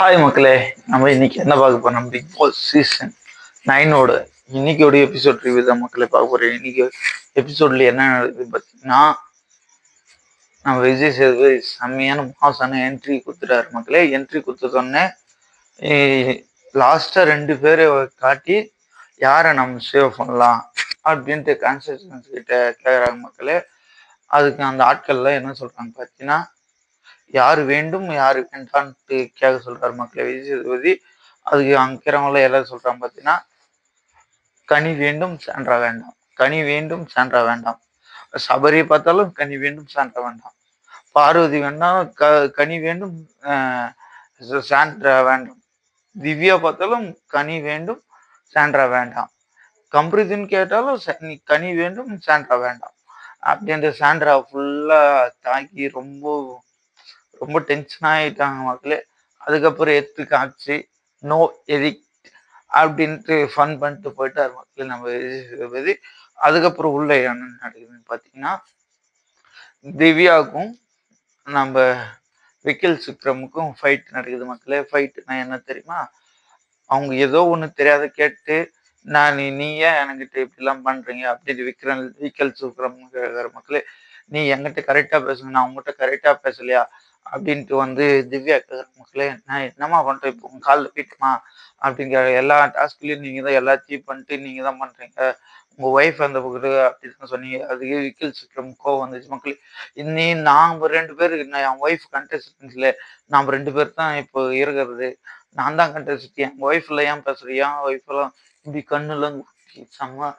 Hi மக்களே, நம்ம இன்னைக்கு என்ன பார்க்க போறோம்? பிக் பாஸ் சீசன் 9 இன்னைக்கோட எபிசோட் ரிவ்யூ தான் மக்களே பார்க்க போறேன். இன்னைக்கு எபிசோட்ல என்ன நடக்குது பார்த்தீங்கன்னா, நம்ம விஜய் சேதுபதி செம்மையான மாசான என்ட்ரி கொடுத்துட்டாரு மக்களே. என்ட்ரி கொடுத்தோடனே லாஸ்டா 2 பேரை காட்டி யாரை நம்ம சேவ் பண்ணலாம் அப்படின்ட்டு கான்ஸ்டன்ஸ் கிட்ட கேட்குறாங்க மக்களே. அதுக்கு அந்த ஆட்கள்லாம் என்ன சொல்றாங்க பார்த்தீங்கன்னா, யாரு வேண்டும் யாரு வேண்டான்ட்டு கேட்க சொல்றாரு மக்களை விஜய் சேதுபதி. அதுக்கு அங்க இருக்கிறவங்கள எல்லாரும் சொல்றாங்க பார்த்தீங்கன்னா, கனி வேண்டும் சாண்ட்ரா வேண்டாம், கனி வேண்டும் சாண்ட்ரா வேண்டாம், சபரியை பார்த்தாலும் கனி வேண்டும் சாண்ட்ரா வேண்டாம், பார்வதி வேண்டாம், கனி வேண்டும் சாண்ட்ரா வேண்டாம், திவ்யா பார்த்தாலும் கனி வேண்டும் சாண்ட்ரா வேண்டாம், கம்ப்ரீதின்னு கேட்டாலும் கனி வேண்டும் சாண்ட்ரா வேண்டாம் அப்படின்ற சாண்ட்ரா ஃபுல்லா தாக்கி ரொம்ப ரொம்ப டென்ஷன் ஆகிட்டாங்க மக்களே. அதுக்கப்புறம் எடுத்து காமிச்சு நோ எடிக்ட் அப்படின்ட்டு ஃபன் பண்ணிட்டு போயிட்டார் மக்களே நம்ம விஜய். அதுக்கப்புறம் உள்ள என்ன நடக்குதுன்னு பார்த்தீங்கன்னா, திவ்யாவுக்கும் நம்ம விக்கில் விக்ரமுக்கும் ஃபைட் நடக்குது மக்களே. ஃபைட்டுனா என்ன தெரியுமா? அவங்க ஏதோ ஒன்று தெரியாத கேட்டு நீ ஏன் என்கிட்ட இப்படிலாம் பண்றீங்க அப்படின்னு விக்கல் விக்ரம் கேட்குற மக்களே. நீ என்கிட்ட கரெக்டா பேசுங்க, நான் உங்ககிட்ட கரெக்டா பேசலையா அப்படின்ட்டு வந்து திவ்யா கேட்குற மக்களே. நான் என்னம்மா பண்றேன் இப்போ உங்க காலில் போயிட்டுமா அப்படிங்கிற எல்லா டாஸ்க்லயும் நீங்க தான் எல்லாத்தையும் பண்ணிட்டு நீங்க தான் பண்றீங்க, உங்க ஒய்ஃப் அந்த அப்படின்னு சொன்னீங்க. அதுக்கு விக்கில் விக்ரம் கோவம் வந்துச்சு மக்களே. இன்னி நாம 2 பேர் என் ஒய்ஃப் கண்டஸ்டன்ஸ்ல நாம 2 பேர் தான் இப்போ இருக்கிறது, நான் தான் கண்டஸ்ட், என் ஒய்ஃப்ல ஏன் பேசுறியா? ஒய்ஃப் எல்லாம் இப்படி கண்ணுலாம் செம்ம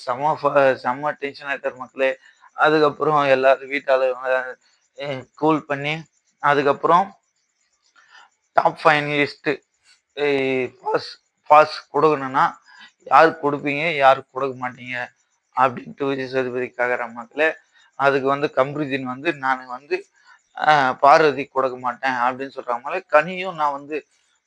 செம்ம செம்ம டென்ஷன் ஆயிட்டார் மக்களே. அதுக்கப்புறம் எல்லாரும் வீட்டால கூல் பண்ணி அதுக்கப்புறம் டாப் ஃபைனலிஸ்ட் பாஸ் பாஸ் கொடுக்கணும்னா யாரு கொடுப்பீங்க யாரு கொடுக்க மாட்டீங்க அப்படின்ட்டு விஜய் சேதுபதி கேட்குற மக்களே. அதுக்கு வந்து கம்ருதீன் வந்து நான் வந்து பார்வதி கொடுக்க மாட்டேன் அப்படின்னு சொல்றாங்க. கனியும் நான் வந்து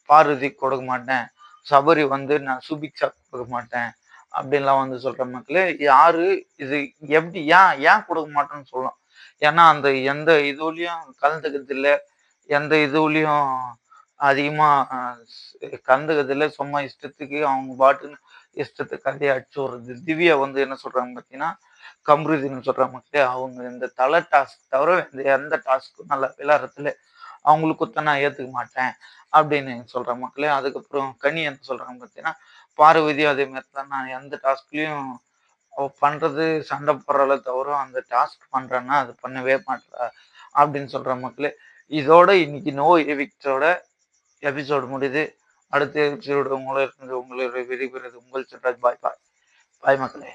பார்வதி கொடுக்க மாட்டேன், சபரி வந்து நான் சுபிக்ஷா கொடுக்க மாட்டேன் அப்படின்லாம் வந்து சொல்ற மக்களே. யாரு இது எப்படி ஏன் கொடுக்க மாட்டேன்னு சொல்லலாம். ஏன்னா அந்த எந்த இதுலயும் கலந்துக்கிறது இல்லை, எந்த இதுலயும் அதிகமா கலந்துக்கிறது இல்லை. சும்மா இஷ்டத்துக்கு அவங்க பாட்டுன்னு இஷ்டத்துக்கு கதையை அடிச்சு விடுறது. திவ்யா வந்து என்ன சொல்றாங்க பார்த்தீங்கன்னா, கம்ருதீன் சொல்றாங்க மக்களே, அவங்க இந்த தலை டாஸ்க் தவிர இந்த எந்த டாஸ்க்கும் நல்லா விளையாடுறதுல அவங்களுக்கு நான் ஏத்துக்க மாட்டேன் அப்படின்னு சொல்ற மக்களே. அதுக்கப்புறம் கனி என்ன சொல்றாங்க பார்த்தீங்கன்னா, பார்வதியும் அதே மாதிரி தான், நான் எந்த டாஸ்க்லயும் அவ பண்றது சண்டை போடுறால தவிர அந்த டாஸ்க் பண்றேன்னா அது பண்ணவே மாட்டா அப்படின்னு சொல்ற மக்களே. இதோட இன்னைக்கு நோ எவிக்டோட எபிசோடு முடியுது. அடுத்த எபிசோடு உங்களை விடைபெறுவது உங்கள் சென்றாஜ். பாய் பாய் பாய் மக்களே.